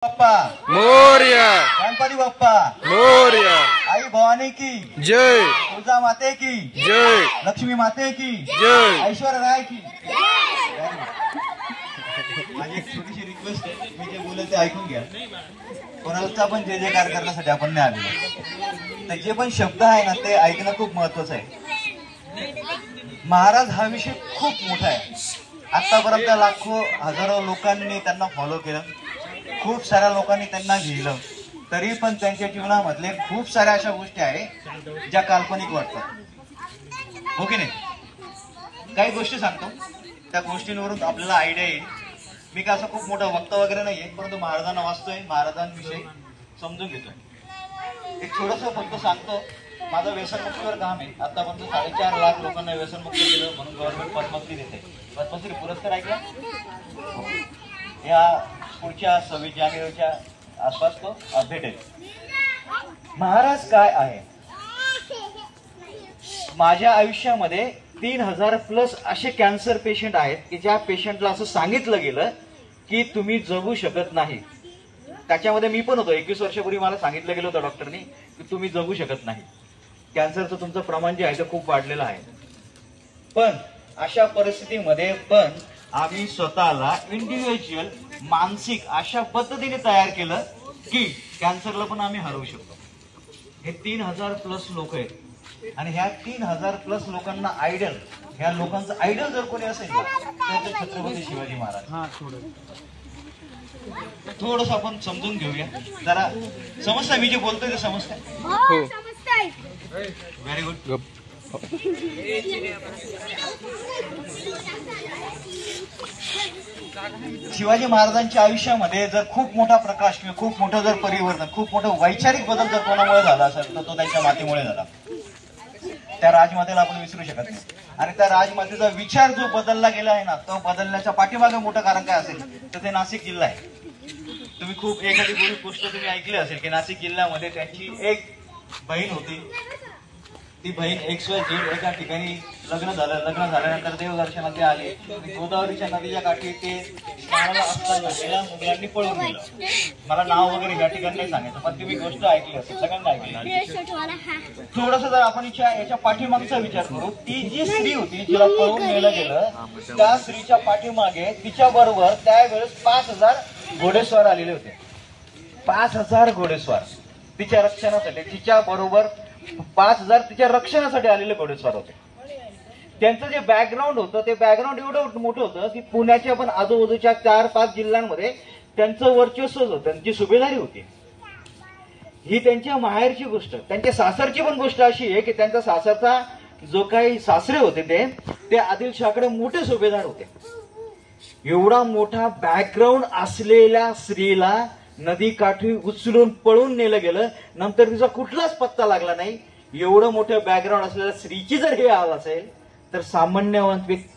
बाप्पा मोरया, गणपती बाप्पा मोरया, आई भवानी की जय, तुळजा माते की जय, लक्ष्मी माते की जय, ऐश्वर्या राय की माझी एक छोटीशी रिक्वेस्ट आहे, मी जे बोलत ते ऐकून घ्या. कोणाचा पण जे जयकार करण्यासाठी आपण नाही आलेलो, तर जे पण शब्द आहे ना ते ऐकणं खूप महत्वाचं आहे. महाराज हा विषय खूप मोठा आहे. आतापर्यंत लाखो हजारो लोकांनी त्यांना फॉलो केलं, खूप साऱ्या लोकांनी त्यांना घेतलं, तरी पण त्यांच्या जीवनामधले खूप साऱ्या अशा गोष्टी आहेत ज्या काल्पनिक वाटतात, हो की नाही. काही गोष्टी सांगतो, त्या गोष्टींवरून आपल्याला आयडिया येईल. मी काय असं खूप मोठं वक्ता वगैरे नाहीये, परंतु महाराजांना वाचतोय, महाराजांविषयी समजून घेतोय. एक थोडस फक्त सांगतो. माझं व्यसनमुक्तीवर काम आहे. आतापर्यंत 4.5 लाख लोकांना व्यसनमुक्त केलं, म्हणून गव्हर्नमेंट पद्मश्री देते. पद्मश्री पुरस्कार ऐकला, या पुढच्या 26 जानेवारीच्या आसपास तो भेटेल. महाराज काय आहे, माझ्या आयुष्यामध्ये 3000+ असे कॅन्सर पेशंट आहेत की ज्या पेशंटला असं सांगितलं गेलं की तुम्ही जगू शकत नाही. त्याच्यामध्ये मी पण होतो. 21 वर्षापूर्वी मला सांगितलं गेलं होतं डॉक्टरनी की तुम्ही जगू शकत नाही. कॅन्सरचं तुमचं प्रमाण जे आहे ते खूप वाढलेलं आहे. पण अशा परिस्थितीमध्ये पण आम्ही स्वतःला इंडिव्हिज्युअल मानसिक अशा पद्धतीने तयार केलं की कॅन्सरला पण आम्ही हरवू शकतो. हे 3000+ लोक आहेत, आणि ह्या 3000+ लोकांना आयडल, ह्या लोकांचं आयडल जर कोणी असेल तर छत्रपती शिवाजी महाराज. थोडस आपण समजून घेऊया. जरा समजतंय मी जे बोलतोय ते समजतंय? Very good. शिवाजी महाराजांच्या आयुष्यामध्ये जर खूप मोठा प्रकाश किंवा खूप मोठं जर परिवर्तन, खूप मोठं वैचारिक बदल जर कोणामुळे झाला असेल तर तो त्यांच्या मातेमुळे झाला. त्या राजमातेला आपण विसरू शकत नाही. आणि त्या राजमातेचा विचार जो बदलला गेला आहे ना, तो बदलण्याच्या पाठीमागे मोठं कारण काय असेल तर ते नाशिक जिल्हा आहे. तुम्ही खूप एखादी गोष्ट तुम्ही ऐकली असेल की नाशिक जिल्ह्यामध्ये त्यांची एक बहीण होती. ती बहीण XYZ एका ठिकाणी लग्न झाल्यानंतर देवदर्शनाला ते आले. गोदावरीच्या नदीच्या काठी ते स्नानाला असताना गेल्या मुलांनी पळून गेलं. मला नाव वगैरे या ठिकाणी नाही सांगायचं, पण तुम्ही गोष्ट ऐकली असेल, सगळ्यांना ऐकली. थोडस जर आपण याच्या पाठीमागचा विचार करू, ती जी स्त्री होती जिला पळून नेलं गेलं, त्या स्त्रीच्या पाठीमागे तिच्या बरोबर त्यावेळेस 5000 घोडेस्वार आलेले होते. 5000 घोडेस्वार तिच्या रक्षणासाठी, तिच्या बरोबर 5000 तिच्या रक्षणासाठी आलेले घोडेस्वार होते. त्यांचं जे बॅकग्राऊंड होतं ते बॅकग्राऊंड एवढं मोठं होतं की पुण्याच्या पण आजूबाजूच्या 4-5 जिल्ह्यांमध्ये त्यांचं वर्चस्व होतं, त्यांची सुभेदारी होती. ही त्यांच्या माहेरची गोष्ट. त्यांच्या सासरची पण गोष्ट अशी आहे की त्यांचा सासरचा जो काही सासरे होते ते आदिलशाहकडे मोठे सुभेदार होते. एवढा मोठा बॅकग्राऊंड असलेल्या स्त्रीला नदी काठी उचलून पळून नेलं गेलं, नंतर तिचा कुठलाच पत्ता लागला नाही. एवढं मोठं बॅकग्राऊंड असलेल्या स्त्रीची जर हे हाल असेल तर सामान्य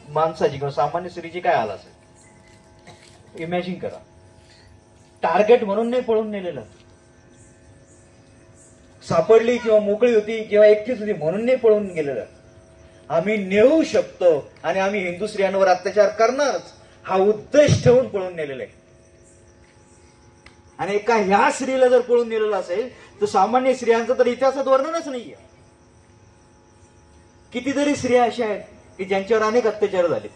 माणसाची किंवा सामान्य स्त्रीची काय हाल असेल, इमॅजिन करा. टार्गेट म्हणून नाही पळून नेलेलं, सापडली किंवा मोकळी होती किंवा एकटीच होती म्हणून नाही पळून गेलेलं. आम्ही नेऊ शकतो आणि आम्ही हिंदू स्त्रियांवर अत्याचार करणारच हा उद्देश ठेवून पळून नेलेला आहे. आणि एका ह्या स्त्रीला जर पळून नेलेलं असेल तर सामान्य स्त्रियांचं तर इतिहासात वर्णनच नाहीये. कितीतरी स्त्रिया अशा आहेत की ज्यांच्यावर अनेक अत्याचार झाले.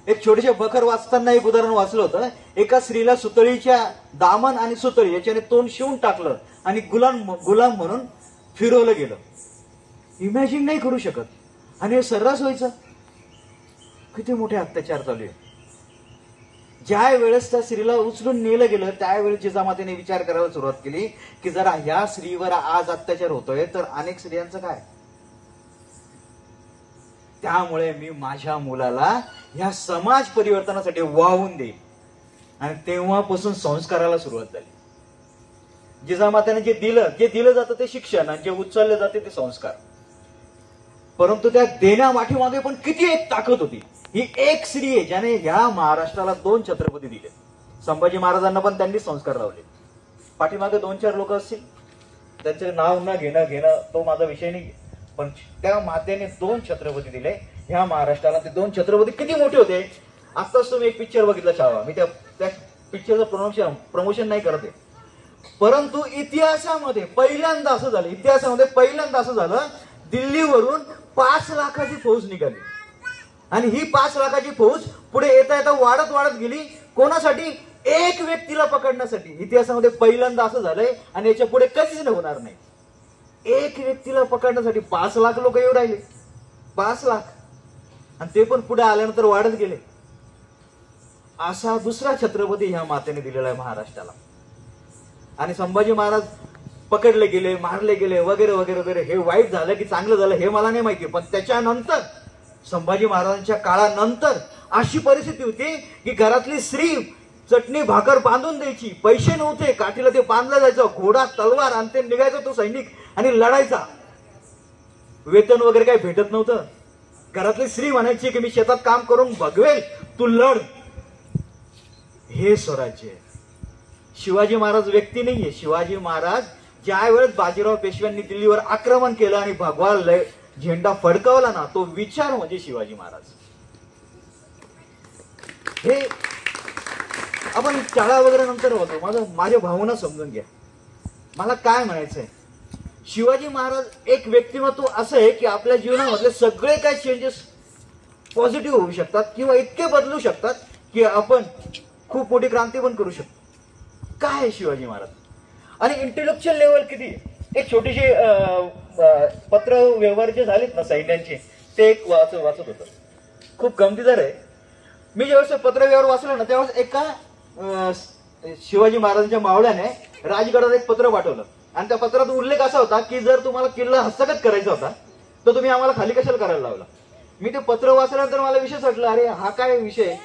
एक छोटेसे बखर वाचताना एक उदाहरण वाचलं होतं. एका स्त्रीला सुतळीच्या दामन आणि सुतळी याच्याने तोंड शिवून टाकलं आणि गुलाम म्हणून फिरवलं गेलं. इमॅजिन नाही करू शकत. आणि हे सर्रास व्हायचं. किती मोठे अत्याचार चालू आहे. ज्या वेळेस त्या स्त्रीला उचलून नेलं गेलं त्यावेळेस जिजामातेने विचार करायला सुरुवात केली की जरा ह्या स्त्रीवर आज अत्याचार होतोय तर अनेक स्त्रियांचं काय. त्यामुळे मी माझ्या मुलाला ह्या समाज परिवर्तनासाठी वाहून देईन. आणि तेव्हापासून संस्काराला सुरुवात झाली. जिजामातेने जे दिलं जातं ते शिक्षण आणि जे उचलले जाते ते संस्कार. परंतु त्या देण्यामागे पण किती एक ताकद होती. ही एक स्त्री आहे ज्याने ह्या महाराष्ट्राला 2 छत्रपती दिले. संभाजी महाराजांना पण त्यांनी संस्कार लावले. पाठीमागे 2-4 लोक असतील, त्यांचे नाव न घेणं तो माझा विषय नाही, पण त्या मातेने 2 छत्रपती दिले ह्या महाराष्ट्राला. ते 2 छत्रपती किती मोठे होते. आताच तुम्ही एक पिक्चर बघितला छावा, मी त्या पिक्चरचं प्रमोशन नाही करत आहे, परंतु इतिहासामध्ये पहिल्यांदा असं झालं, दिल्लीवरून 5 लाखाची फौज निघाली आणि ही 5 लाखाची फौज पुढे येता येता वाढत गेली. कोणासाठी? एक व्यक्तीला पकडण्यासाठी. इतिहासामध्ये पहिल्यांदा असं झालंय आणि याच्या पुढे कधीच होणार नाही. एक व्यक्तीला पकडण्यासाठी 5 लाख लोक येऊ राहिले, 5 लाख, आणि ते पण पुढे आल्यानंतर वाढत गेले. असा दुसरा छत्रपती ह्या मातेने दिलेला आहे महाराष्ट्राला. आणि संभाजी महाराज पकडले गेले, मारले गेले वगैरे वगैरे वगैरे. हे वाईट झालं की चांगलं झालं हे मला नाही माहिती, पण त्याच्यानंतर संभाजी महाराजांच्या काळानंतर अशी परिस्थिती होती की घरातली स्त्री चटणी भाकर बांधून द्यायची, पैसे नव्हते, काठीला ते बांधलं जायचं, घोडा तलवार आणि ते निघायचा तो सैनिक आणि लढायचा. वेतन वगैरे काही भेटत नव्हतं. घरातली स्त्री म्हणायची की मी शेतात काम करून बघवेल, तू लढ. हे स्वराज्य आहे. शिवाजी महाराज व्यक्ती नाहीये. शिवाजी महाराज ज्या वेळेस बाजीराव पेशव्यांनी दिल्लीवर आक्रमण केलं आणि भगवा झेंडा फडकवला ना, तो विचार म्हणजे शिवाजी महाराज. हे आपण शाळा वगैरे नंतर होतो. माझ्या भावना समजून घ्या. मला काय म्हणायचंय, शिवाजी महाराज एक व्यक्तिमत्व असं आहे की आपल्या जीवनामधले सगळे काही चेंजेस पॉझिटिव्ह होऊ शकतात किंवा इतके बदलू शकतात की आपण खूप मोठी क्रांती पण करू शकतो. काय आहे शिवाजी महाराज? आणि इंटेलेक्च्युअल लेवल किती? एक छोटीशी पत्र व्यवहार जे झालेत ना सैन्यांचे, ते एक वाचत होतं. खूप गमतीदार आहे. मी ज्यावेळेस पत्र व्यवहार वाचला ना, त्यावेळेस एका शिवाजी महाराजांच्या मावळ्याने राजगडात एक पत्र पाठवलं आणि त्या पत्रात उल्लेख असा होता की जर तुम्हाला किल्ला हस्तगत करायचा होता तर तुम्ही आम्हाला खाली कशाला करायला लावला. मी ते पत्र वाचल्यानंतर मला विषय वाटला, अरे हा काय विषय,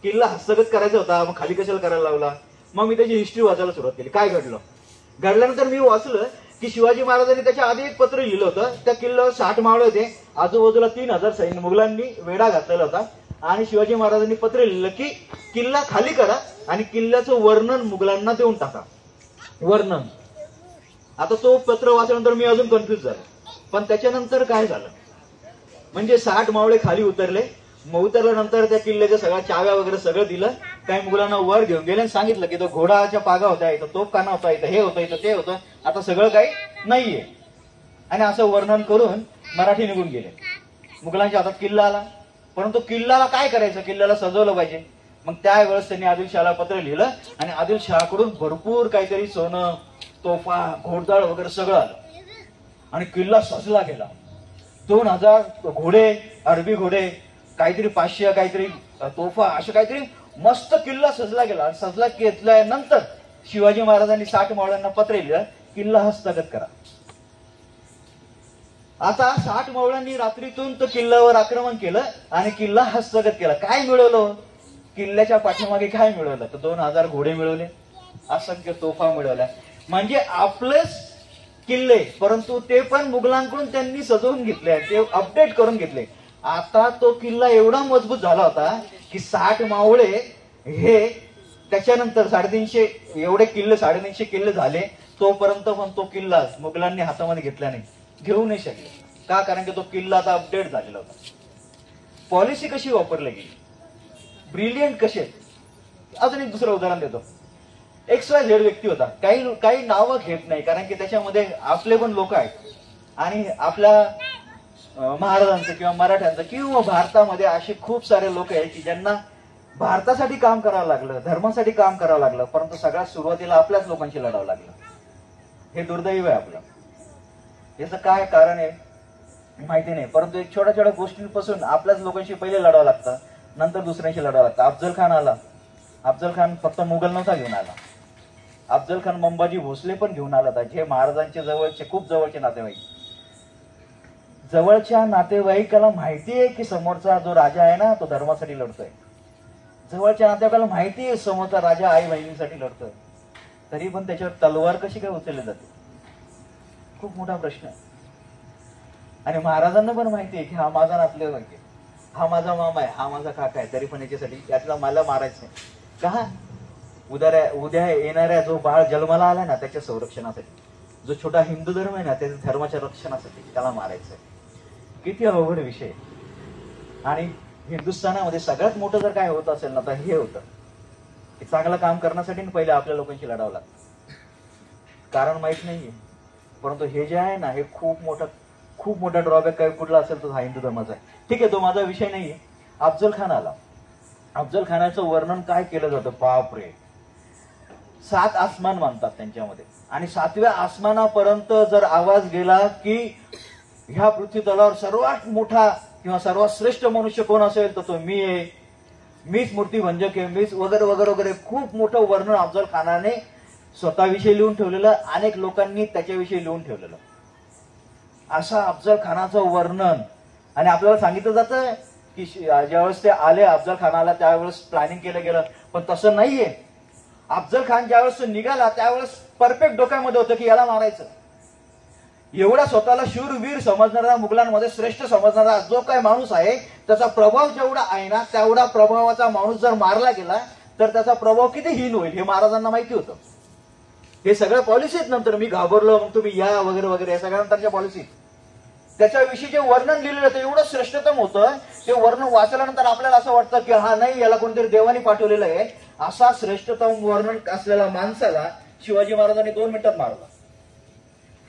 किल्ला हस्तगत करायचा होता मग खाली कशाला करायला लावला. मग मी त्याची हिस्ट्री वाचायला सुरुवात केली. काय घडल्यानंतर मी वाचलं की शिवाजी महाराजांनी त्याच्या आधी एक पत्र लिहिलं होतं. त्या किल्ल्यावर 60 मावळे होते, आजूबाजूला 3000 सैन्य, मुघलांनी वेढा घातलेला होता. आणि शिवाजी महाराजांनी पत्र लिहिलं की किल्ला खाली करा आणि किल्ल्याचं वर्णन मुघलांना देऊन टाका. वर्णन. आता तो पत्र वाचल्यानंतर मी अजून कन्फ्युज झालो. पण त्याच्यानंतर काय झालं, म्हणजे 60 मावळे खाली उतरले. मग उतरल्यानंतर त्या किल्ल्याच्या सगळ्या चाव्या वगैरे सगळं दिलं. काही मुघलांना वर घेऊन गेले आणि सांगितलं की तो घोडाच्या पागा होता, इथं तोफखाना होता, इथं हे होतं, इथं ते होतं, आता सगळं काही नाहीये. आणि असं वर्णन करून मराठी निघून गेले. मुघलांच्या हातात किल्ला आला. परंतु किल्ल्याला काय करायचं, किल्ल्याला सजवलं पाहिजे. मग त्यावेळेस त्यांनी आदिलशहाला पत्र लिहिलं आणि आदिलशहाकडून भरपूर काहीतरी सोनं, तोफा, घोडदळ वगैरे सगळं आलं आणि किल्ला सजला गेला. 2000 घोडे, अरबी घोडे, काहीतरी 500 काहीतरी तोफा, असे काहीतरी मस्त किल्ला सजला गेला. आणि सजला घेतल्यानंतर शिवाजी महाराजांनी 60 मावळ्यांना पत्र लिहिलं, किल्ला हस्तगत करा. आता 60 मावळ्यांनी रात्रीतून तो किल्ल्यावर आक्रमण केलं आणि किल्ला हस्तगत केला. काय मिळवलं? किल्ल्याच्या पाठीमागे काय मिळवलं? तर 2000 घोडे मिळवले, असंख्य तोफा मिळवल्या. म्हणजे आपलेच किल्ले, परंतु ते पण मुघलांकडून त्यांनी सजवून घेतले, ते अपडेट करून घेतले. आता तो किल्ला एवढा मजबूत झाला होता की 60 मावळे हे त्याच्यानंतर 350 एवढे किल्ले, 350 किल्ले झाले, तोपर्यंत पण तो किल्ला मुघलांनी हातामध्ये घेतला नाही, घेऊ नाही शकले. का? कारण की तो किल्ला आता अपडेट झालेला होता. पॉलिसी कशी वापरली गेली, ब्रिलियंट कसे. अजून एक दुसरं उदाहरण देतो. XYZ व्यक्ती होता. काही नावं घेत नाही कारण की त्याच्यामध्ये आपले पण लोक आहेत आणि आपल्या महाराजांचं किंवा मराठ्यांचं किंवा भारतामध्ये असे खूप सारे लोक आहेत की ज्यांना भारतासाठी काम करावं लागलं, धर्मासाठी काम करावं लागलं, परंतु सगळ्यात सुरुवातीला आपल्याच लोकांशी लढावं लागलं. हे दुर्दैव आहे आपलं. याचं काय कारण आहे माहिती नाही, परंतु एक छोट्या छोट्या गोष्टींपासून आपल्याच लोकांशी पहिले लढावं लागतं, नंतर दुसऱ्यांशी लढावं लागतं. अफजल खान आला. अफजल खान फक्त मुघल नव्हता घेऊन आला. अफजल खान अंबाजी भोसले पण घेऊन आला होता, जे महाराजांचे जवळचे, खूप जवळचे नातेवाईक. जवळच्या नातेवाईकाला माहितीये की समोरचा जो राजा आहे ना तो धर्मासाठी लढतोय. जवळच्या नातेवाईकाला माहितीये समोरचा राजा आई बहिणींसाठी लढतोय, तरी पण त्याच्यावर तलवार कशी काय उचलली जाते, खूप मोठा प्रश्न आहे. आणि महाराजांना पण माहितीये की हा माझा नातलग आहे, हा माझा मामा आहे, हा माझा काका आहे, तरी पण याच्यासाठी यातला मला मारायचं आहे. का? उद्या येणाऱ्या जो बाळ जन्माला आलाय ना त्याच्या संरक्षणासाठी, जो छोटा हिंदू धर्म आहे ना त्याच्या धर्माच्या रक्षणासाठी त्याला मारायचं आहे. किती अवघड विषय. आणि हिंदुस्थानामध्ये सगळ्यात मोठं जर काय होत असेल ना तर हे होतं. चांगलं काम करण्यासाठी पहिले आपल्या लोकांशी लढावं लागतं. कारण माहित नाहीये, परंतु हे जे आहे ना, हे खूप मोठा ड्रॉबॅक काय कुठला असेल तर हा हिंदू धर्माचा आहे. ठीक आहे, तो माझा विषय नाहीये. अफजल खान आला. अफजल खानाचं वर्णन काय केलं जातं, बापरे, 7 आसमान मानतात त्यांच्यामध्ये, आणि 7व्या आसमानापर्यंत जर आवाज गेला की ह्या पृथ्वी तलावर सर्वात मोठा किंवा सर्वात श्रेष्ठ मनुष्य कोण असेल तर तो मी आहे, मीच मूर्तिभंजक आहे, मीच वगैरे वगैरे वगैरे, खूप मोठं वर्णन अफजल खानाने स्वतःविषयी लिहून ठेवलेलं, अनेक लोकांनी त्याच्याविषयी लिहून ठेवलेलं. असा अफजल खानाचं वर्णन. आणि आपल्याला सांगितलं जातं की ज्यावेळेस ते आले, अफजल खान आला त्यावेळेस प्लॅनिंग केलं गेलं, पण तसं नाहीये. अफजल खान ज्यावेळेस निघाला त्यावेळेस परफेक्ट डोक्यामध्ये होतं की याला मारायचं. एवढा स्वतःला शूरवीर समजणारा, मुघलांमध्ये श्रेष्ठ समजणारा जो काही माणूस आहे, त्याचा प्रभाव जेवढा आहे ना, तेवढा प्रभावाचा माणूस जर मारला गेला तर त्याचा प्रभाव किती हीन होईल हे महाराजांना माहिती होतं. हे सगळ्या पॉलिसीत नंतर मी घाबरलो मग तुम्ही या वगैरे वगैरे या सगळ्यांच्या पॉलिसीत त्याच्याविषयी जे वर्णन लिहिलेलं होतं एवढं श्रेष्ठतम होतं. ते वर्णन वाचल्यानंतर आपल्याला असं वाटतं की हा नाही, याला कोणतरी देवानी पाठवलेलं आहे. असा श्रेष्ठतम वर्णन असलेल्या माणसाला शिवाजी महाराजांनी 2 मिनिटात मारला.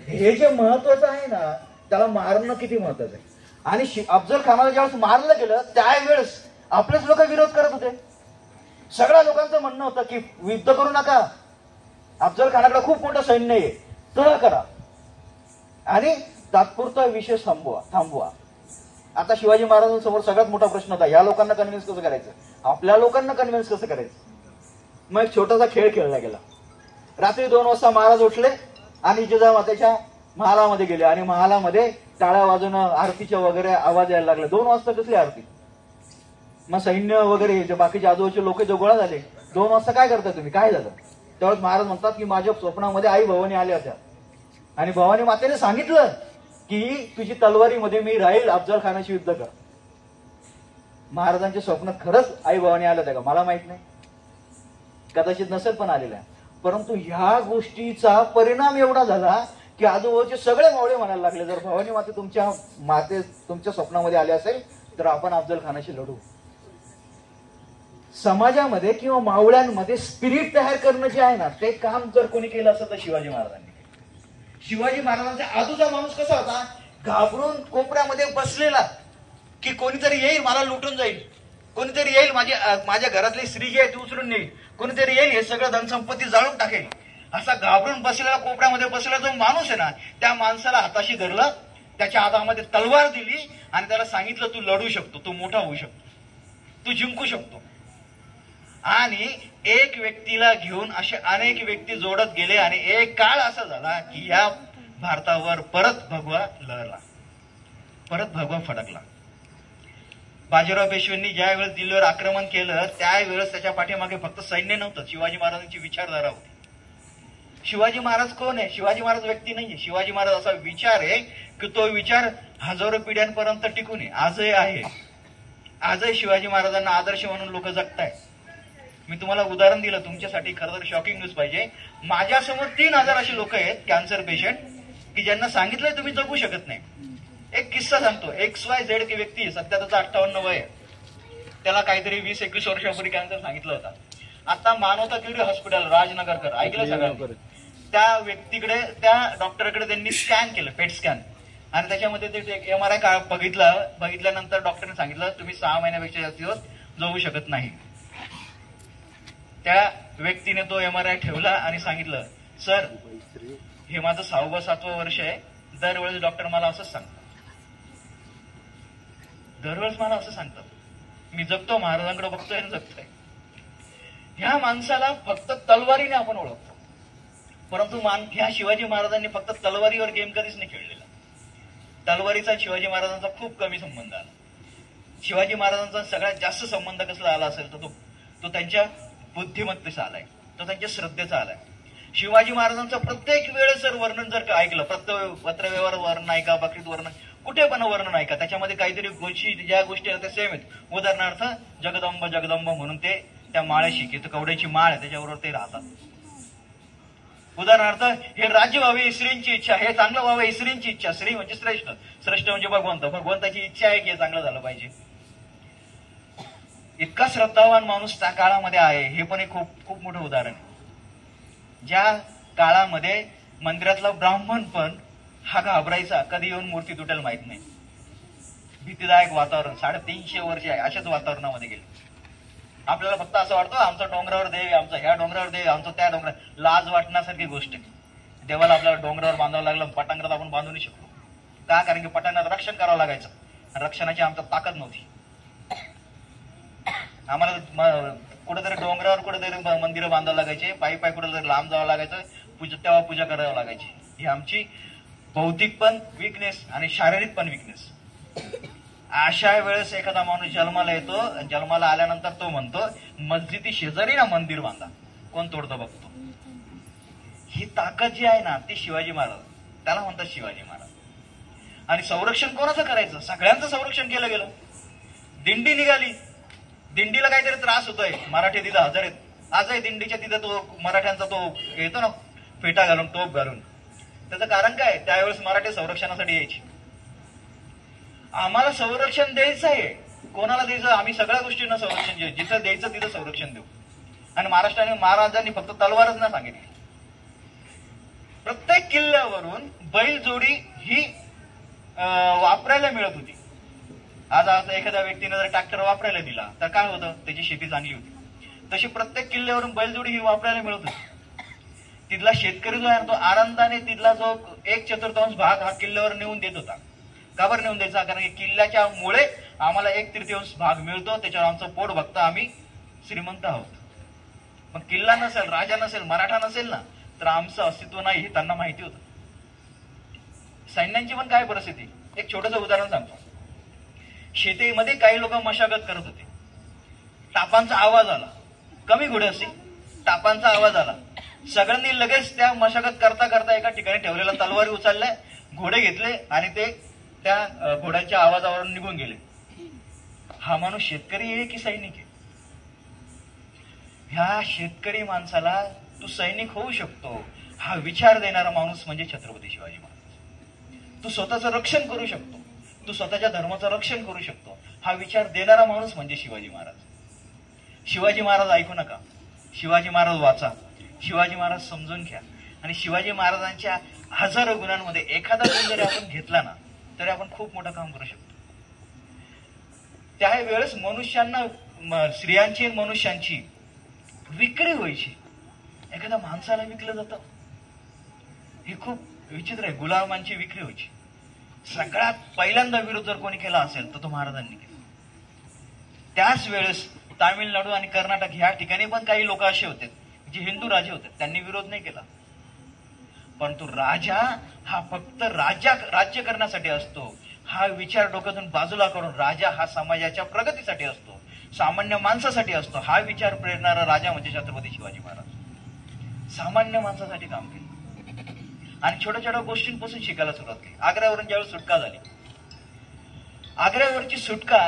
हे जे महत्वाचं आहे ना, त्याला मारणं किती महत्वाचं आहे. आणि अफजल खानाला ज्यावेळेस मारलं गेलं त्यावेळेस आपलेच लोक विरोध करत होते. सगळ्या लोकांचं म्हणणं होतं की युद्ध करू नका, अफजल खानाकडे खूप मोठं सैन्य आहे, तह करा आणि तात्पुरता विषय थांबवा. आता शिवाजी महाराजांसमोर सगळ्यात मोठा प्रश्न होता, या लोकांना कन्व्हिन्स कसं करायचं, आपल्या लोकांना कन्व्हिन्स कसं करायचं. मग एक छोटासा खेळ खेळला गेला. रात्री 2 वाजता महाराज उठले आणि जिजामातेच्या महालामध्ये गेले आणि महालामध्ये टाळ्या वाजवणं, आरतीच्या वगैरे आवाज यायला लागले. 2 वाजता कसली आरती. मग सैन्य वगैरे जे बाकीचे आजूबाजूचे लोक जो गोळा झाले, 2 वाजता काय करता तुम्ही, काय झालं. त्यावेळेस महाराज म्हणतात की माझ्या स्वप्नामध्ये आई भवानी आल्या होत्या आणि भवानी मातेने सांगितलं की तुझी तलवारीमध्ये मी राहील, अफजल खानाशी युद्ध कर. महाराजांच्या स्वप्नात खरंच आई भवानी आल्या होत्या का मला माहित नाही, कदाचित नसेल पण आलेल्या. परंतु ह्या गोष्टीचा परिणाम एवढा झाला की आजूबाजूचे सगळे मावळे म्हणायला लागले, जर भवानी माते तुमच्या स्वप्नामध्ये आले असेल तर आपण अफजल खानाशी लढू. समाजामध्ये किंवा मावळ्यांमध्ये स्पिरिट तयार करणं जे आहे ना, ते काम जर कोणी केलं असतं तर शिवाजी महाराजांनी. शिवाजी महाराजांचा आजूचा माणूस कसा होता, घाबरून कोपऱ्यामध्ये बसलेला की कोणीतरी येईल मला लुटून जाईल, कोणीतरी येईल माझ्या घरातली स्त्री जी आहे ती उचलून नेईल, कोणीतरी येईल हे सगळं धनसंपत्ती जाळून टाकेल. असा घाबरून बसलेला, कोपऱ्यामध्ये बसलेला जो माणूस आहे ना, त्या माणसाला हाताशी धरलं, त्याच्या हातामध्ये तलवार दिली आणि त्याला सांगितलं तू लढू शकतो, तू मोठा होऊ शकतो, तू जिंकू शकतो. आणि एक व्यक्तीला घेऊन असे अनेक व्यक्ती जोडत गेले आणि एक काळ असा झाला की या भारतावर परत भगवा लहरला, परत भगवा फडकला. बाजीराव पेशव्यांनी ज्या वेळेस दिल्लीवर आक्रमण केलं त्यावेळेस त्याच्या पाठीमागे फक्त सैन्य नव्हतं, शिवाजी महाराजांची विचारधारा होती. शिवाजी महाराज कोण आहे, शिवाजी महाराज व्यक्ती नाहीये, शिवाजी महाराज असा विचार आहे की तो विचार हजारो पिढ्यांपर्यंत टिकून आहे, आजही आहे. आजही शिवाजी महाराजांना आदर्श म्हणून लोक जगतायत. मी तुम्हाला उदाहरण दिलं, तुमच्यासाठी खरं तर शॉकिंग न्यूज पाहिजे. माझ्यासमोर 3000 असे लोक आहेत कॅन्सर पेशंट की ज्यांना सांगितलंय तुम्ही जगू शकत नाही. एक किस्सा सांगतो. XYZ की व्यक्ती, सध्या त्याचा 58 वय आहे, त्याला काहीतरी 20-21 वर्षापूर्वी कॅन्सर सांगितलं होता. आता मानवता क्युरी हॉस्पिटल राजनगरकर, ऐकलं सगळं, त्या व्यक्तीकडे, त्या डॉक्टरकडे त्यांनी स्कॅन केलं, पेट स्कॅन, आणि त्याच्यामध्ये ते MRI बघितल्यानंतर डॉक्टरने सांगितलं तुम्ही 6 महिन्यापेक्षा जास्त दिवस जगू शकत नाही. त्या व्यक्तीने तो MRI ठेवला आणि सांगितलं सर हे माझं 6वं-7वं वर्ष आहे, दरवेळेस डॉक्टर मला असंच सांगतात, दरवेळेस मला असं सांगतात, मी जगतो, महाराजांकडे बघतोय आणि जगतोय. ह्या माणसाला फक्त तलवारीने आपण ओळखतो, परंतु ह्या शिवाजी महाराजांनी फक्त तलवारीवर गेम कधीच नाही खेळलेला. तलवारीचा शिवाजी महाराजांचा खूप कमी संबंध आला. शिवाजी महाराजांचा सगळ्यात जास्त संबंध कसला आला असेल तर तो त्यांच्या बुद्धिमत्तेचा आलाय, तो त्यांच्या श्रद्धेचा आलाय. शिवाजी महाराजांचं प्रत्येक वेळेस जर वर्णन जर ऐकलं, पत्रव्यवहार वर्णन ऐका, बकरीत वर्णन, कुठे पण वर्णन ऐका, त्याच्यामध्ये काहीतरी गोष्टी, ज्या गोष्टी आहेत त्या सेम आहेत. उदाहरणार्थ जगदंब जगदंब म्हणून ते त्या माळ्याशी की कवड्याची माळ आहे त्याच्याबरोबर ते राहतात. उदाहरणार्थ हे राज्य व्हावे ही स्त्रींची इच्छा, हे चांगलं व्हावं ही स्त्रींची इच्छा. स्त्री म्हणजे श्रेष्ठ, श्रेष्ठ म्हणजे भगवंत, भगवंताची इच्छा आहे की हे चांगलं झालं पाहिजे. इतका श्रद्धावान माणूस त्या काळामध्ये आहे, हे पण एक खूप खूप मोठं उदाहरण आहे. ज्या काळामध्ये मंदिरातला ब्राह्मण पण हा घाबरायचा, कधी येऊन मूर्ती तुटेल माहित नाही. भीतीदायक वातावरण 350 वर्ष आहे अशाच वातावरणामध्ये गेले. आपल्याला फक्त असं वाटतं आमचा डोंगरावर देव, आमचा ह्या डोंगरावर देव, आमचा त्या डोंगरावर. लाज वाटण्यासारखी गोष्ट आहे. देवाला आपल्याला डोंगरावर बांधावं लागलं, पटांगणात आपण बांधू नाही शकलो. का? कारण की पटांगणात रक्षण करावं लागायचं. रक्षणाची आमच्या ताकद नव्हती. आम्हाला कुठेतरी डोंगरावर कुठेतरी मंदिरं बांधावं लागायचे, पायी कुठेतरी लांब जावं लागायचं, तेव्हा पूजा करावी लागायची. ही आमची भौतिक पण विकनेस आणि शारीरिक पण विकनेस. अशा वेळेस एखादा माणूस जन्माला येतो, जन्माला आल्यानंतर तो म्हणतो मस्जिदी शेजारी ना मंदिर बांधा, कोण तोडतो बघतो. ही ताकद जी आहे ना ती शिवाजी महाराज, त्याला म्हणतात शिवाजी महाराज. आणि संरक्षण कोणाचं करायचं? सगळ्यांचं संरक्षण केलं गेलं. दिंडी निघाली, दिंडीला काहीतरी त्रास होतोय, मराठी तिथं हजर आहेत. आजही दिंडीच्या तिथं तो मराठ्यांचा तो येतो ना फेटा घालून, टोप घालून. त्याचं कारण काय? त्यावेळेस मराठी संरक्षणासाठी यायची. आम्हाला संरक्षण द्यायचं आहे. कोणाला द्यायचं? आम्ही सगळ्या गोष्टींना संरक्षण देऊ, जिथं द्यायचं तिथं संरक्षण देऊ. आणि महाराजांनी फक्त तलवारच नाही सांगितली. प्रत्येक किल्ल्यावरून बैलजोडी ही वापरायला मिळत होती. आज एखाद्या व्यक्तीने जर ट्रॅक्टर वापरायला दिला तर काय होतं? त्याची शेती चांगली होती. तशी प्रत्येक किल्ल्यावरून बैलजोडी ही वापरायला मिळत होती. तिथला शेतकरी जो आहे तो आनंदाने तिथला जो 1/4 भाग हा किल्ल्यावर नेऊन देत होता. का बरं नेऊन द्यायचा? कारण की किल्ल्याच्या मुळे आम्हाला 1/3 भाग मिळतो, त्याच्यावर आमचं पोट बघता आम्ही श्रीमंत आहोत. पण किल्ला नसेल, राजा नसेल, मराठा नसेल ना तर आमचं अस्तित्व नाही हे त्यांना माहिती होतं. सैन्यांची पण काय परिस्थिती? एक छोटंसं उदाहरण सांगतो. शेतीमध्ये काही लोक मशागत करत होते. टापांचा आवाज आला, कमी घोडे असतील, टापांचा आवाज आला. सगळ्यांनी लगेच त्या मशागत करता करता एका ठिकाणी ठेवलेल्या तलवारी उचलल्या, घोडे घेतले आणि ते त्या घोड्यांच्या आवाजावरून निघून गेले. हा माणूस शेतकरी आहे की सैनिक आहे? ह्या शेतकरी माणसाला तू सैनिक होऊ शकतो हा विचार देणारा माणूस म्हणजे छत्रपती शिवाजी महाराज. तू स्वतःचं रक्षण करू शकतो, तू स्वतःच्या धर्माचं रक्षण करू शकतो हा विचार देणारा माणूस म्हणजे शिवाजी महाराज. शिवाजी महाराज ऐकू नका, शिवाजी महाराज वाचा, शिवाजी महाराज समजून घ्या. आणि शिवाजी महाराजांच्या हजारो गुणांमध्ये एखादा गुण जरी आपण घेतला ना तरी आपण खूप मोठं काम करू शकतो. त्यावेळेस मनुष्यांना, स्त्रियांची मनुष्यांची विक्री व्हायची. एखाद्या माणसाला विकलं जातं, हे खूप विचित्र आहे. गुलामांची विक्री व्हायची. सगळ्यात पहिल्यांदा विरोध जर कोणी केला असेल तर तो महाराजांनी केला. त्याच वेळेस तामिळनाडू आणि कर्नाटक ह्या ठिकाणी पण काही लोक असे होते जे हिंदू राजे होते, त्यांनी विरोध नाही केला. परंतु राजा हा फक्त राज्य करण्यासाठी असतो हा विचार डोक्यातून बाजूला करून राजा हा समाजाच्या प्रगतीसाठी असतो, सामान्य माणसासाठी असतो हा विचार प्रेरणारा राजा म्हणजे छत्रपती शिवाजी महाराज. सामान्य माणसासाठी काम केलं आणि छोट्या छोट्या गोष्टींपासून शिकायला सुरुवात केली. आग्र्यावरून ज्यावेळेस सुटका झाली, आग्र्यावरची सुटका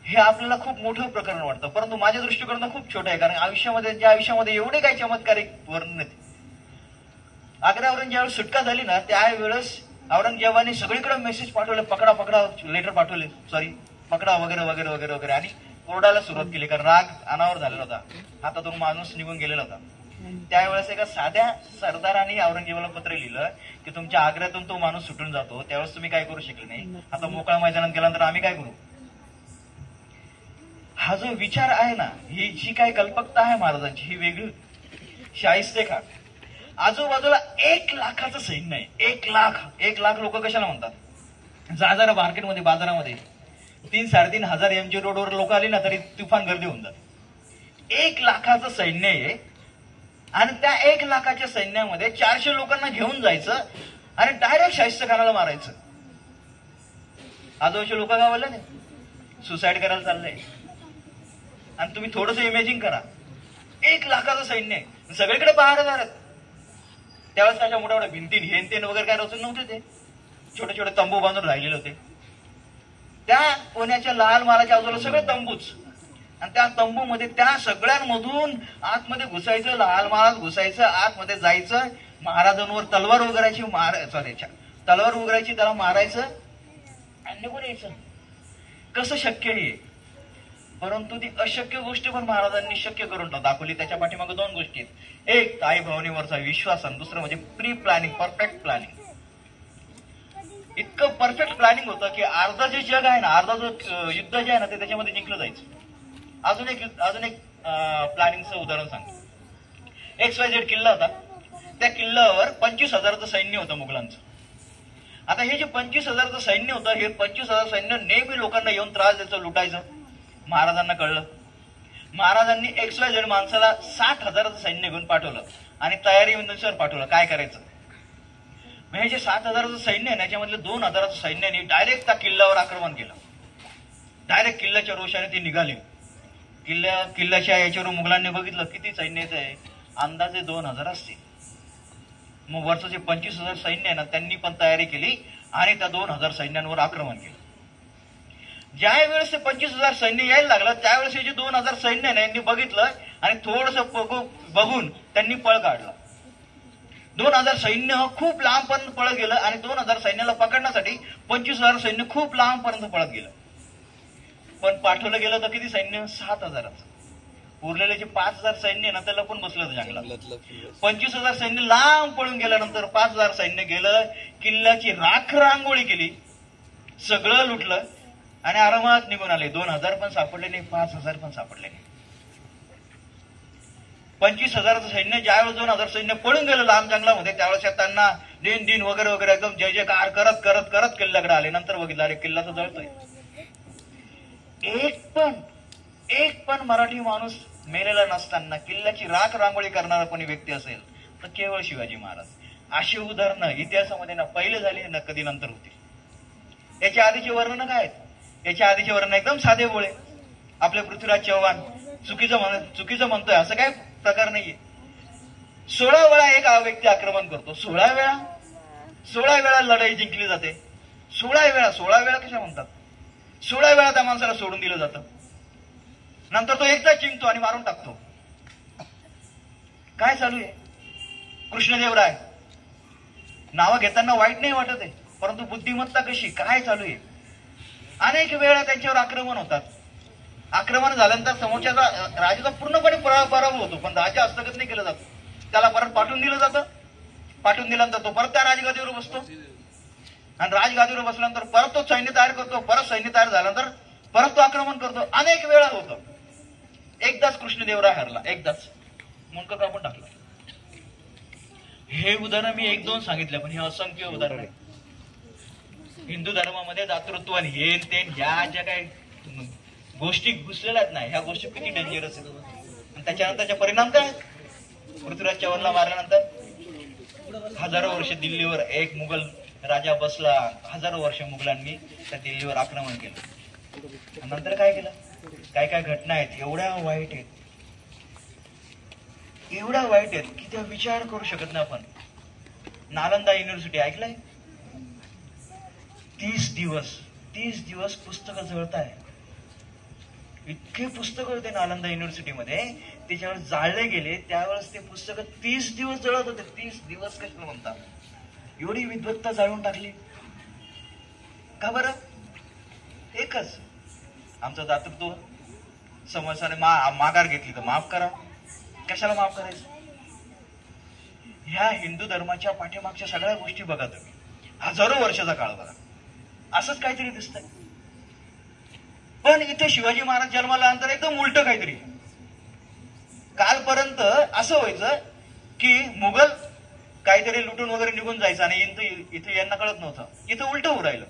हे आपल्याला खूप मोठं प्रकरण वाटतं, परंतु माझ्या दृष्टिकोनातून खूप छोटं आहे. कारण आयुष्यामध्ये एवढे काही चमत्कारिक वर्णन आहेत. आग्र्यावरून ज्यावेळेस सुटका झाली ना त्यावेळेस औरंगजेबाने सगळीकडे मेसेज पाठवले, पकडा लेटर पाठवले, पकडा वगैरे वगैरे वगैरे वगैरे, आणि ओरडायला सुरुवात केली. कारण राग अनावर झालेला होता, हातातून माणूस निघून गेलेला होता. त्यावेळेस एका साध्या सरदाराने औरंगजेबाला पत्र लिहिलं की तुमच्या आग्र्यातून तो माणूस सुटून जातो, त्यावेळेस तुम्ही काय करू शकले नाही, आता मोकळ्या मैदानात गेल्यानंतर आम्ही काय करू? हा जो विचार आहे ना, ही जी काय कल्पकता आहे महाराजांची ही वेगळी होती. शाहिस्तेखान, आजूबाजूला 1 लाखाचं सैन्य आहे. 1 लाख लोक कशाला म्हणतात? जरा मार्केटमध्ये, बाजारामध्ये 3-3.5 हजार MG रोडवर लोक आली ना तरी तुफान गर्दी होऊन जाते. 1 लाखाचं सैन्य आहे आणि त्या 1 लाखाच्या सैन्यामध्ये 400 लोकांना घेऊन जायचं आणि डायरेक्ट शाहिस्तेखानाला मारायचं. आजूबाजूचे लोक काय बोलले? सुसाईड करायला चाललंय. आणि तुम्ही थोडंसं इमेजिन करा, 1 लाखाचं सैन्य आहे, सगळीकडे पहारेदार आहेत. त्यावेळेस त्याच्या मोठ्या मोठ्या भिंती हेनतेन वगैरे काय रचून नव्हते, ते छोटे छोटे तंबू बांधून राहिलेले होते. त्या पुण्याच्या लाल महालाच्या आजूबाजूला सगळे तंबूच, आणि त्या तंबूमध्ये त्या सगळ्यांमधून आतमध्ये घुसायचं, लाल महालात घुसायचं, आतमध्ये जायचं, महाराजांवर तलवार उघडायची, तलवार उघडायची, त्याला मारायचं आणि निघून यायचं. कसं शक्य आहे? परंतु ती अशक्य गोष्ट पण महाराजांनी शक्य करून दाखवली. त्याच्या पाठीमागे दोन गोष्टी आहेत. एक आई भावनेवरचा विश्वास आणि दुसरं म्हणजे प्री प्लॅनिंग, परफेक्ट प्लॅनिंग. इतकं परफेक्ट प्लॅनिंग होतं की अर्धा जे जग आहे ना, अर्धा जो युद्ध जे आहे ना ते त्याच्यामध्ये जिंकलं जायचं. अजून एक प्लॅनिंगचं उदाहरण सांगतो. XYZ किल्ला होता. त्या किल्ल्यावर 25,000चं सैन्य होतं मुघलांचं. आता हे जे 25,000चं सैन्य होतं, हे 25,000 सैन्य नेहमी लोकांना येऊन त्रास द्यायचं, लुटायचं. महाराजांना कळलं. महाराजांनी XYZ माणसाला 60,000चं सैन्य घेऊन पाठवलं आणि तयारीनुसार पाठवलं काय करायचं. म्हणजे जे 7,000चं सैन्य आहे त्याच्यामधले 2,000चं सैन्याने डायरेक्ट त्या किल्ल्यावर आक्रमण केलं. डायरेक्ट किल्ल्याच्या रोषाने ती निघाली. किल्ल्याच्या याच्यावर मुघलांनी बघितलं किती सैन्य येत आहे, अंदाजे 2,000 असतील. मग वरचं जे 25,000 सैन्य आहे ना त्यांनी पण तयारी केली आणि त्या 2,000 सैन्यांवर आक्रमण केलं. ज्या वेळेस ते 25,000 सैन्य यायला लागलं त्यावेळेस हे जे 2,000 सैन्य आहे यांनी बघितलं आणि थोडस बघून त्यांनी पळ काढला. 2,000 सैन्य खूप लांबपर्यंत पळत गेलं आणि 2,000 सैन्याला पकडण्यासाठी 25,000 सैन्य खूप लांबपर्यंत पळत गेलं. पण पाठवलं गेलं तर किती सैन्य, 7,000चं. उरलेले जे 5,000 सैन्य ना त्याला पण बसलं जंगलात. 25,000 सैन्य लांब पळून गेल्यानंतर 5,000 सैन्य गेलं, किल्ल्याची राख रांगोळी केली, सगळं लुटलं आणि आरामात निघून आले. 2,000 पण सापडले नाही, 5,000 पण सापडले नाही. 25,000चं सैन्य ज्यावेळेस 2,000 सैन्य पळून गेलं लांब जंगलामध्ये त्यावेळेस त्यांना दिन वगैरे वगैरे एकदम जय जयकार करत करत करत किल्ल्याकडे आले. नंतर बघितलं अरे किल्ला तर जळतोय. एक पण मराठी माणूस मेलेला नसताना किल्ल्याची राख रांगोळी करणारा कोणी व्यक्ती असेल तर केवळ शिवाजी महाराज. अशी उदाहरणं इतिहासामध्ये ना पहिले झाली ना कधी नंतर होती. याच्या आधीचे वर्णन काय आहेत? याच्या आधीचे वर्णन एकदम साधे भोळे. आपले पृथ्वीराज चव्हाण चुकीचं म्हणतोय असं काय प्रकार नाहीये. 16 वेळा एक व्यक्ती आक्रमण करतो. 16 वेळा लढाई जिंकली जाते. 16 वेळा कशा म्हणतात? 16 वेळा त्या माणसाला सोडून दिलं जातं. नंतर तो एकदा जिंकतो आणि मारून टाकतो. काय चालू आहे? कृष्णदेवराय नावं घेताना वाईट नाही वाटत आहे, परंतु बुद्धिमत्ता कशी काय चालू आहे? अनेक वेळा त्यांच्यावर आक्रमण होतात. आक्रमण झाल्यानंतर समोरच्याचा राजाचा पूर्णपणे पराभव होतो, पण राजा हस्तगत नाही केलं जात. त्याला परत पाठवून दिलं जातं. पाठवून दिल्यानंतर तो परत त्या राजगादीवर बसतो आणि राजगादीवर बसल्यानंतर परत तो सैन्य तयार करतो. परत सैन्य तयार झाल्यानंतर परत तो आक्रमण करतो. अनेक वेळा होतं. एकदाच कृष्णदेवराय हरला, एकदाच मुंडकं कापून टाकलं. हे उदाहरण मी 1-2 सांगितलं, पण हे असंख्य उदाहरण आहे. हिंदू धर्मामध्ये दातृत्व आणि हे ते ह्या ज्या काही गोष्टी घुसलेल्या आहेत ना, ह्या गोष्टी किती डेंजरस आहेत. आणि त्याच्यानंतरचा परिणाम काय? पृथ्वीराज चव्हाणला मारल्यानंतर हजारो वर्ष दिल्लीवर एक मुघल राजा बसला. हजारो वर्ष मुघलांनी त्या दिल्लीवर आक्रमण केलं. नंतर काय केलं? काय काय घटना आहेत एवढ्या वाईट आहेत की त्या विचार करू शकत नाही आपण. नालंदा युनिव्हर्सिटी ऐकलंय? 30 दिवस पुस्तकं जळताय. इतके पुस्तकं होते नालंदा युनिव्हर्सिटीमध्ये, त्याच्यावर जाळले गेले. त्यावेळेस ते पुस्तकं 30 दिवस जळत होते. 30 दिवस कशाला म्हणतात? एवढी विद्वत्ता जाळून टाकली का बरं? एकच, आमचं दातृत्व समाजाने माघार घेतली तर माफ करा. कशाला माफ करायचं? ह्या हिंदू धर्माच्या पाठीमागच्या सगळ्या गोष्टी बघा तुम्ही. हजारो वर्षाचा काळ बघा. असंच काहीतरी दिसतंय. पण इथे शिवाजी महाराज जन्माला नंतर एकदम उलट काहीतरी. कालपर्यंत असं व्हायचं की मुघल काहीतरी लुटून वगैरे निघून जायचं आणि इथे यांना कळत नव्हतं. इथं उलट होऊ राहिलं.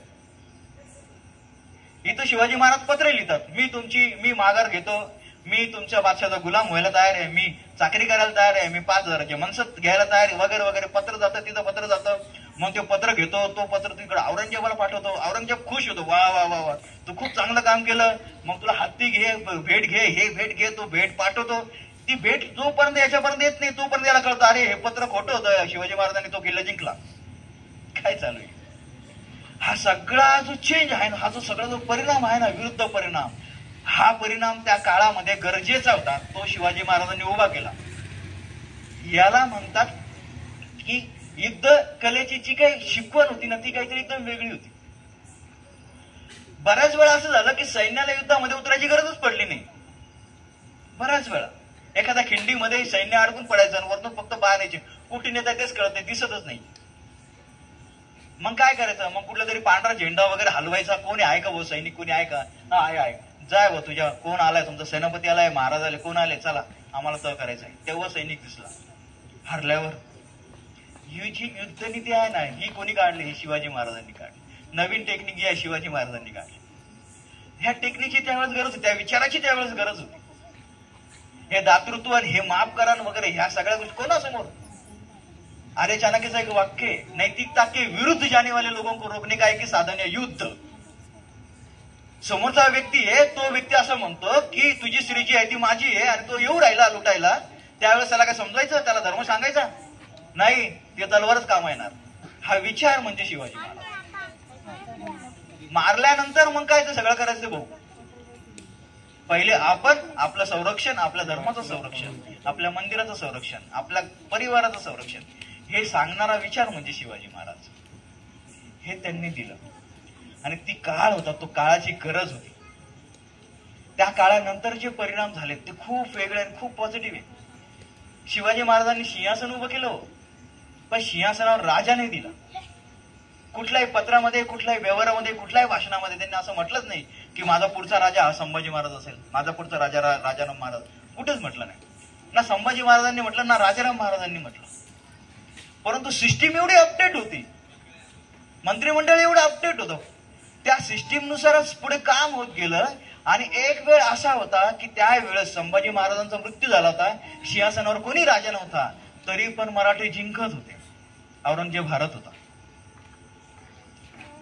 इथं शिवाजी महाराज पत्र लिहितात, मी माघार घेतो, मी तुमच्या बादशाचा गुलाम व्हायला तयार आहे, मी चाकरी करायला तयार आहे, मी 5,000चे मनसत घ्यायला तयार आहे वगैरे वगैरे. पत्र जातं, तिथं पत्र जातं. मग ते पत्र घेतो, तो पत्र तिकडे औरंगजेबाला पाठवतो. औरंगजेब खुश होतो, वा वा वा वा तू खूप चांगलं काम केलं, मग तुला हत्ती घे, भेट घे, हे भेट घे. तो भेट पाठवतो. ती भेट जोपर्यंत याच्यापर्यंत येत नाही तोपर्यंत याला कळतं अरे हे पत्र खोटं होतं, शिवाजी महाराजांनी तो किल्ला जिंकला. काय चालू आहे? हा सगळा जो चेंज आहे ना, हा जो सगळा जो परिणाम आहे ना, विरुद्ध परिणाम, हा परिणाम त्या काळामध्ये गरजेचा होता. तो शिवाजी महाराजांनी उभा केला. याला म्हणतात की युद्ध कलेची जी काही शिकवण होती ना ती काहीतरी एकदम वेगळी होती. बऱ्याच वेळा असं झालं की सैन्याला युद्धामध्ये उतरायची गरजच पडली नाही. बऱ्याच वेळा एखाद्या खिंडीमध्ये सैन्य अडकून पडायचं आणि वरतून फक्त बाहेर यायचे, कुठे नेता तेच कळत नाही, दिसतच नाही. मग काय करायचं? मग कुठला तरी पांढरा झेंडा वगैरे हलवायचा. कोणी आहे का भाऊ सैनिक? कोणी आहे का? हा आहे. जाय भाऊ, तुझ्या कोण आलाय? तुमचा सेनापती आलाय, महाराज आले, कोण आले? चला आम्हाला तळ करायचंय. तेव्हा सैनिक दिसला. हरल्यावर ही जी युद्धनीती आहे ना, ही कोणी काढली? ही शिवाजी महाराजांनी काढली. नवीन टेक्निक जी आहे शिवाजी महाराजांनी काढली. ह्या टेक्निकची त्यावेळेस गरज होती, त्या विचाराची त्यावेळेस गरज होती. हे दातृत्व आणि हे माफ करा वगैरे ह्या सगळ्या गोष्टी कोणासमोर? आर्य चाणक्याचं एक वाक्य, नैतिकता के विरुद्ध जाने वाले लोगों को रोकने का एक साधन आहे युद्ध. समोरचा व्यक्ती आहे, तो व्यक्ती असं म्हणतो की तुझी स्त्री जी आहे ती माझी आहे आणि तो येऊ राहिला लुटायला, त्यावेळेस त्याला काय समजायचं? त्याला धर्म सांगायचा नाही, ते तलवारच काम येणार. हा विचार म्हणजे शिवाजी महाराज. मारल्यानंतर मग काय ते सगळं करायचं भाऊ? पहिले आपण आपलं संरक्षण, आपल्या धर्माचं संरक्षण, आपल्या मंदिराचं संरक्षण, आपल्या परिवाराचं संरक्षण, हे सांगणारा विचार म्हणजे शिवाजी महाराज. हे त्यांनी दिलं. आणि ती काळ होता, तो काळाची गरज होती. त्या काळानंतर जे परिणाम झाले ते खूप वेगळे आणि खूप पॉझिटिव्ह आहे. शिवाजी महाराजांनी सिंहासन उभं केलं, पण सिंहासनावर राजा नाही दिला. कुठल्याही पत्रामध्ये, कुठल्याही व्यवहारामध्ये, कुठल्याही भाषणामध्ये त्यांनी असं म्हटलंच नाही की माझा पुढचा राजा हा संभाजी महाराज असेल, माझा पुढचा राजा राजाराम महाराज. कुठेच म्हटलं नाही. ना संभाजी महाराजांनी म्हटलं, ना राजाराम महाराजांनी म्हटलं. परंतु सिस्टीम एवढी अपडेट होती, मंत्रिमंडळ एवढं अपडेट होतं, त्या सिस्टीमनुसारच पुढे काम होत गेलं. आणि एक वेळ असा होता की त्यावेळेस संभाजी महाराजांचा मृत्यू झाला होता, सिंहासनावर कोणी राजा नव्हता, तरी पण मराठे जिंकत होते. औरंगजेब हारत होता.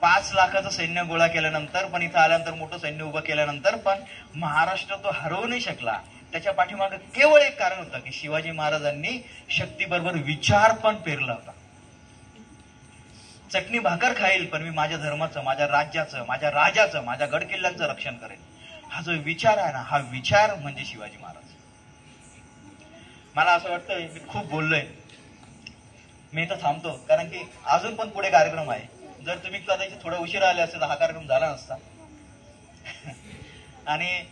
5 लाखाचं सैन्य गोळा केल्यानंतर पण, इथं आल्यानंतर मोठं सैन्य उभं केल्यानंतर पण महाराष्ट्र तो हरवू नाही शकला. त्याच्या पाठीमागे केवळ एक कारण होतं की शिवाजी महाराजांनी शक्तीबरोबर विचार पण पेरला होता. चटणी भाकर खाईल पण मी माझ्या धर्माचं, माझ्या राज्याचं, माझ्या राजाचं, माझ्या गडकिल्ल्यांचं रक्षण करेन. हा जो विचार आहे ना, हा विचार म्हणजे शिवाजी महाराज. मला असं वाटतं मी खूप बोललोय, मी इथं थांबतो, कारण की अजून पण पुढे कार्यक्रम आहे. जर तुम्ही कदाचित थोडा उशिरा आले असते तर हा कार्यक्रम झाला नसता. आणि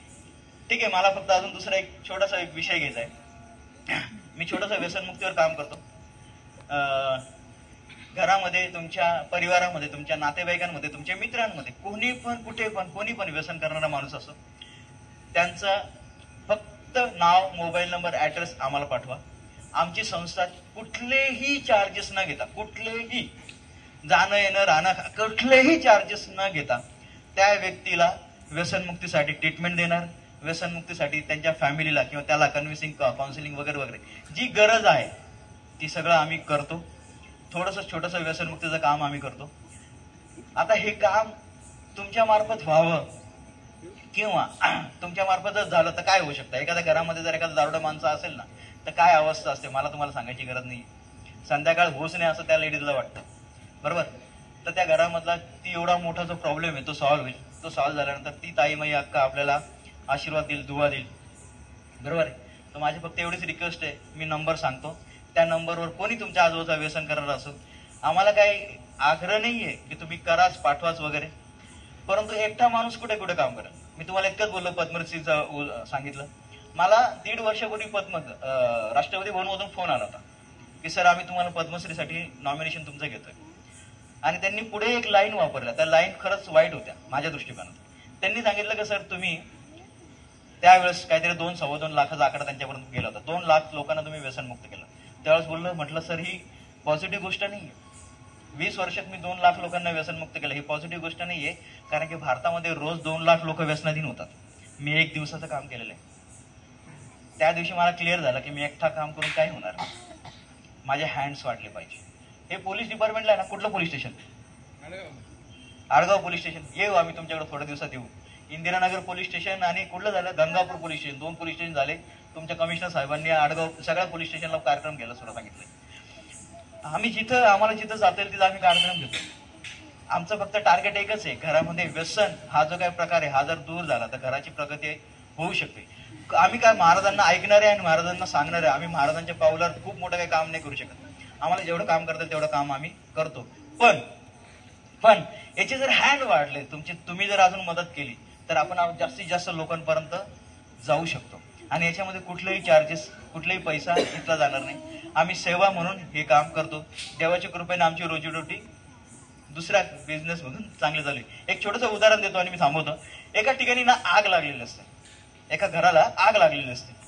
ठीक आहे, मला फक्त अजून दुसरा एक छोटासा एक विषय घ्यायचा आहे. मी छोटासा व्यसनमुक्तीवर काम करतो. घरामध्ये, तुमच्या परिवारामध्ये, तुमच्या नातेवाईकांमध्ये, तुमच्या मित्रांमध्ये कोणी पण, कुठे पण, कोणी पण व्यसन करणारा माणूस असो, त्यांचं फक्त नाव, मोबाईल नंबर, ऍड्रेस आम्हाला पाठवा. आमची संस्था कुठलेही चार्जेस न घेता, कुठलेही जाणं येणं राहणं कुठलेही चार्जेस न घेता त्या व्यक्तीला व्यसनमुक्तीसाठी ट्रीटमेंट देणार. व्यसनमुक्तीसाठी त्यांच्या फॅमिलीला किंवा त्याला कन्व्हिन्सिंग, काउन्सिलिंग वगैरे वगैरे जी गरज आहे ती सगळं आम्ही करतो. थोडंसं छोटंसं व्यसनमुक्तीचं काम आम्ही करतो. आता हे काम तुमच्या मार्फत व्हावं किंवा तुमच्या मार्फत जर झालं तर काय होऊ शकतं? एखाद्या घरामध्ये जर एखादा दारुडा माणसं असेल ना, तर काय अवस्था असते मला तुम्हाला सांगायची गरज नाही. संध्याकाळ होऊच नाही असं त्या लेडीजला वाटतं, बरोबर? तर त्या घरामधला ती एवढा मोठा जो प्रॉब्लेम आहे तो सॉल्व्ह होईल. तो सॉल्व्ह झाल्यानंतर ती ताई माई अक्का आपल्याला आशीर्वाद देईल, दुवा देईल, बरोबर आहे? तर माझी फक्त एवढीच रिक्वेस्ट आहे, मी नंबर सांगतो, त्या नंबरवर कोणी तुमच्या आजूबाजूचा व्यसन करणार असो, आम्हाला काही आग्रह नाहीये की तुम्ही कराच, पाठवाच वगैरे, परंतु एकटा माणूस कुठे कुठे काम करेल. मी तुम्हाला इतकंच बोललो, पद्मश्रीचं सांगितलं. मला 1.5 वर्षापूर्वी राष्ट्रपती भवनमधून फोन आला होता की सर आम्ही तुम्हाला पद्मश्रीसाठी नॉमिनेशन तुमचं घेतोय. आणि त्यांनी पुढे एक लाईन वापरल्या, त्या लाईन खरंच वाईट होत्या माझ्या दृष्टिकोनात. त्यांनी सांगितलं की सर तुम्ही त्यावेळेस काहीतरी 2-2.25 लाखाचा आकडा त्यांच्यापर्यंत गेला होता, 2 लाख लोकांना तुम्ही व्यसनमुक्त केलं. त्यावेळेस म्हटलं सर ही पॉझिटिव्ह गोष्ट नाहीये. 20 वर्षात मी 2 लाख लोकांना व्यसनमुक्त केलं, ही पॉझिटिव्ह गोष्ट नाहीये. कारण की भारतामध्ये रोज 2 लाख लोक व्यसनाधीन होतात. मी 1 दिवसाचं काम केलेलं आहे. त्या दिवशी मला क्लिअर झालं की मी एकटा काम करून काय होणार, माझे हँड्स वाढले पाहिजे. हे पोलीस डिपार्टमेंटला आहे ना, कुठलं police station? Adgaon police station. येऊ आम्ही तुमच्याकडे थोड्या दिवसात येऊ. इंदिरानगर पोलीस स्टेशन आणि कुठलं झालं, Gangapur police station, 2 police station झाले. तुमच्या कमिशनर साहेबांनी आडगाव सगळ्या पोलीस स्टेशनला कार्यक्रम घ्यायला सुद्धा सांगितलंय. आम्ही आम्हाला जिथं जाता येईल तिथं आम्ही कार्यक्रम घेतो. आमचं फक्त टार्गेट एकच आहे, घरामध्ये व्यसन हा जो काही प्रकार आहे हा जर दूर झाला तर घराची प्रगती होऊ शकते. आम्ही काय महाराजांना ऐकणारे आणि महाराजांना सांगणारे, आम्ही महाराजांच्या पावलावर खूप मोठं काही काम नाही करू शकत. आम्हाला जेवढं काम करता येईल तेवढं काम आम्ही करतो. पण पण याचे जर हँड वाढले तुम्ही जर अजून मदत केली तर आपण जास्तीत जास्त लोकांपर्यंत जाऊ शकतो. आणि याच्यामध्ये कुठलेही चार्जेस, कुठलाही पैसा घेतला जाणार नाही. आम्ही सेवा म्हणून हे काम करतो. देवाच्या कृपेने आमची रोजीरोटी दुसऱ्या बिझनेस मधून चांगली झाली. एक छोटंसं उदाहरण देतो आणि मी थांबवतो. एका ठिकाणी ना आग लागलेली असते, एका घराला आग लागलेली असते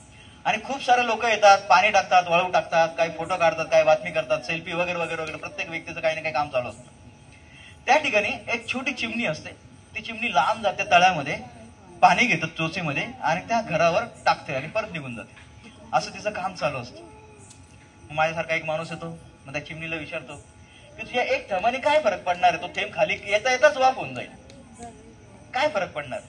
आणि खूप सारे लोक येतात, पाणी टाकतात, वाळू टाकतात, काही फोटो काढतात, काही बातमी करतात, सेल्फी वगैरे वगैरे वगैरे. प्रत्येक व्यक्तीचं काही ना काही काम चालू असतं. त्या ठिकाणी एक छोटी चिमणी असते. ती चिमणी लांब जाते तळ्यामध्ये, पाणी घेतात चोचीमध्ये आणि त्या घरावर टाकते आणि परत निघून जाते. असं तिचं काम चालू असतं. माझ्यासारखा एक माणूस येतो, मग त्या चिमणीला विचारतो की तुझ्या एक थेंबाने काय फरक पडणार आहे? तो थेंब खाली येता येताच वाफ होऊन जाईल, काय फरक पडणार?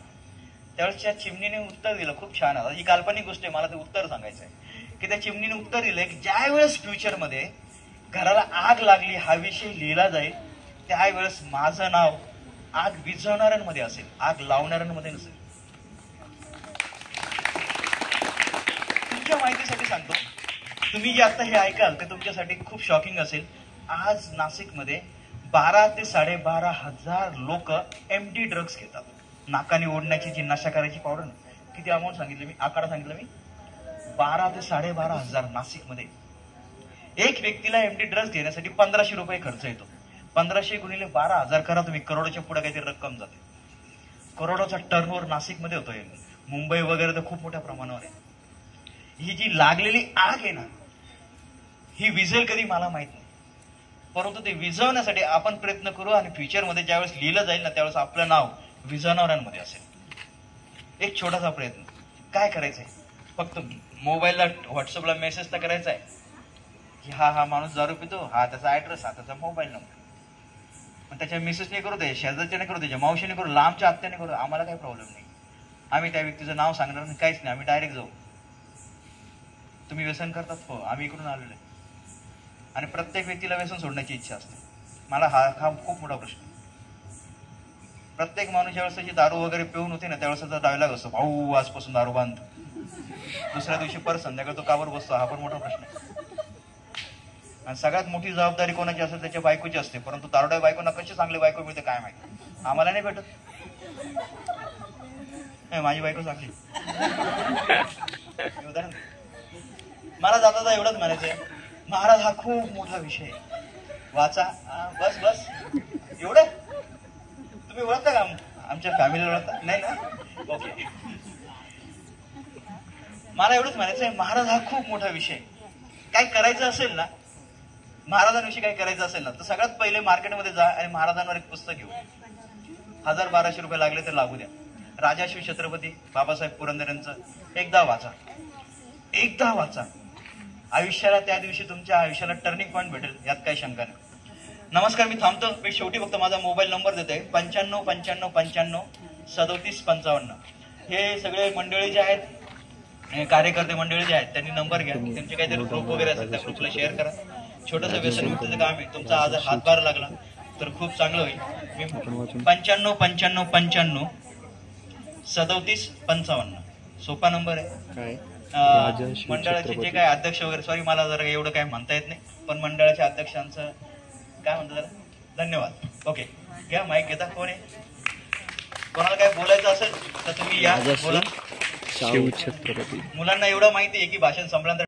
त्यावेळेस त्या चिमणीने उत्तर दिलं, खूप छान. ही काल्पनिक गोष्ट आहे, मला ते उत्तर सांगायचं आहे की त्या चिमणीने उत्तर दिलंय की ज्या वेळेस फ्युचरमध्ये घराला आग लागली हा विषय लिहिला जाईल त्यावेळेस माझं नाव आग विझवणाऱ्यांमध्ये असेल, आग लावणाऱ्यांमध्ये नसेल. तुमच्या माहितीसाठी सांगतो, तुम्ही जे आता हे ऐकाल ते तुमच्यासाठी खूप शॉकिंग असेल. आज नाशिकमध्ये 12 ते 12,500 लोक एमडी ड्रग्ज घेतात. नाकाने ओढण्याची जी नशा करायची पावडर, किती अमाऊंट सांगितलं मी, आकडा सांगितलं मी, 12 ते 12,500 नाशिकमध्ये. एक व्यक्तीला एमडी ड्रग्ज घेण्यासाठी 1,500 रुपये खर्च येतो. 1,500 गुणिले 12,000 करा तुम्ही, करोडोच्या पुढे काहीतरी रक्कम जाते. करोडोचा टर्नओव्हर नाशिकमध्ये होतोय. मुंबई वगैरे तर खूप मोठ्या प्रमाणावर आहे. ही जी लागलेली आग आहे ना, ही विझेल कधी मला माहित नाही, परंतु ते विझवण्यासाठी आपण प्रयत्न करू आणि फ्युचरमध्ये ज्यावेळेस लिहिलं जाईल ना त्यावेळेस आपलं नाव विझवणाऱ्यांमध्ये असेल. एक छोटासा प्रयत्न काय करायचंय, फक्त मोबाईलला व्हॉट्सअपला मेसेज तर करायचा आहे की हा माणूस दारू पितो, हा त्याचा ऍड्रेस, हा त्याचा मोबाईल नंबर. पण त्याच्या मेसेजने करू दे, शेजारच्याने करू, त्याच्या मावशीने करू, लांबच्या आत्याने करू, आम्हाला काही प्रॉब्लेम नाही. आम्ही त्या व्यक्तीचं नाव सांगणार नाही, काहीच नाही. आम्ही डायरेक्ट जाऊ, तुम्ही व्यसन करतात? हो, आम्ही इकडून आलेलो आहे. आणि प्रत्येक व्यक्तीला व्यसन सोडण्याची इच्छा असते. मला हा खूप मोठा प्रश्न. प्रत्येक माणूस ज्यावेळेस त्याची दारू वगैरे पिऊन होते ना त्यावेळेस त्याचा डायलॉग असतो, भाऊ आजपासून दारू बांध. दुसऱ्या दिवशी परत संध्याकाळी तो कावर बसतो, हा पण मोठा प्रश्न आहे. आणि सगळ्यात मोठी जबाबदारी कोणाची असेल, त्याच्या बायकोची असते. परंतु दारुड्या बायकोना कशी चांगली बायको मिळते काय माहिती, आम्हाला नाही भेटत. माझी बायको चांगली. उदाहरण मला जाता एवढंच म्हणायचंय, महाराज हा खूप मोठा विषय वाचा. बस बस एवढं. तुम्ही ओळखता का आमच्या फॅमिलीला? ओळखता नाही ना? ओके. मला एवढंच म्हणायचंय, महाराज हा खूप मोठा विषय. काय करायचं असेल ना, महाराजांविषयी काही करायचं असेल ना, तर सगळ्यात पहिले मार्केटमध्ये जा आणि महाराजांवर एक पुस्तक घेऊ. 1,000-1,200 रुपये लागले तर लागू द्या. राजाश्री छत्रपती बाबासाहेब पुरंदर यांचं एकदा वाचा, एकदा वाचा. आयुष्याला त्या दिवशी तुमच्या आयुष्याला टर्निंग पॉईंट भेटेल, यात काही शंका नाही. नमस्कार, मी थांबतो. मी शेवटी फक्त माझा मोबाईल नंबर देते, 95 95 95 37 55. हे सगळे मंडळी जे आहेत, कार्यकर्ते मंडळी जे आहेत, त्यांनी नंबर घ्या. त्यांचे काहीतरी ग्रुप वगैरे असेल त्या ग्रुपला शेअर करा. छोटंसं व्यसनमुक्तीचं काम आहे. तुमचा आज हातभार लागला तर खूप चांगलं होईल. मी 95 95 95 37 55 सोपा नंबर आहे. मंडळाचे जे काय अध्यक्ष वगैरे, सॉरी मला जरा एवढं काय म्हणता येत नाही, पण मंडळाच्या अध्यक्षांचं काय म्हणतात जरा धन्यवाद. ओके, घ्या माईक घेता. कोण आहे? कोणाला काय बोलायचं असेल तर तुम्ही या, बोला. मुलांना एवढं माहिती आहे की भाषण संपल्यानंतर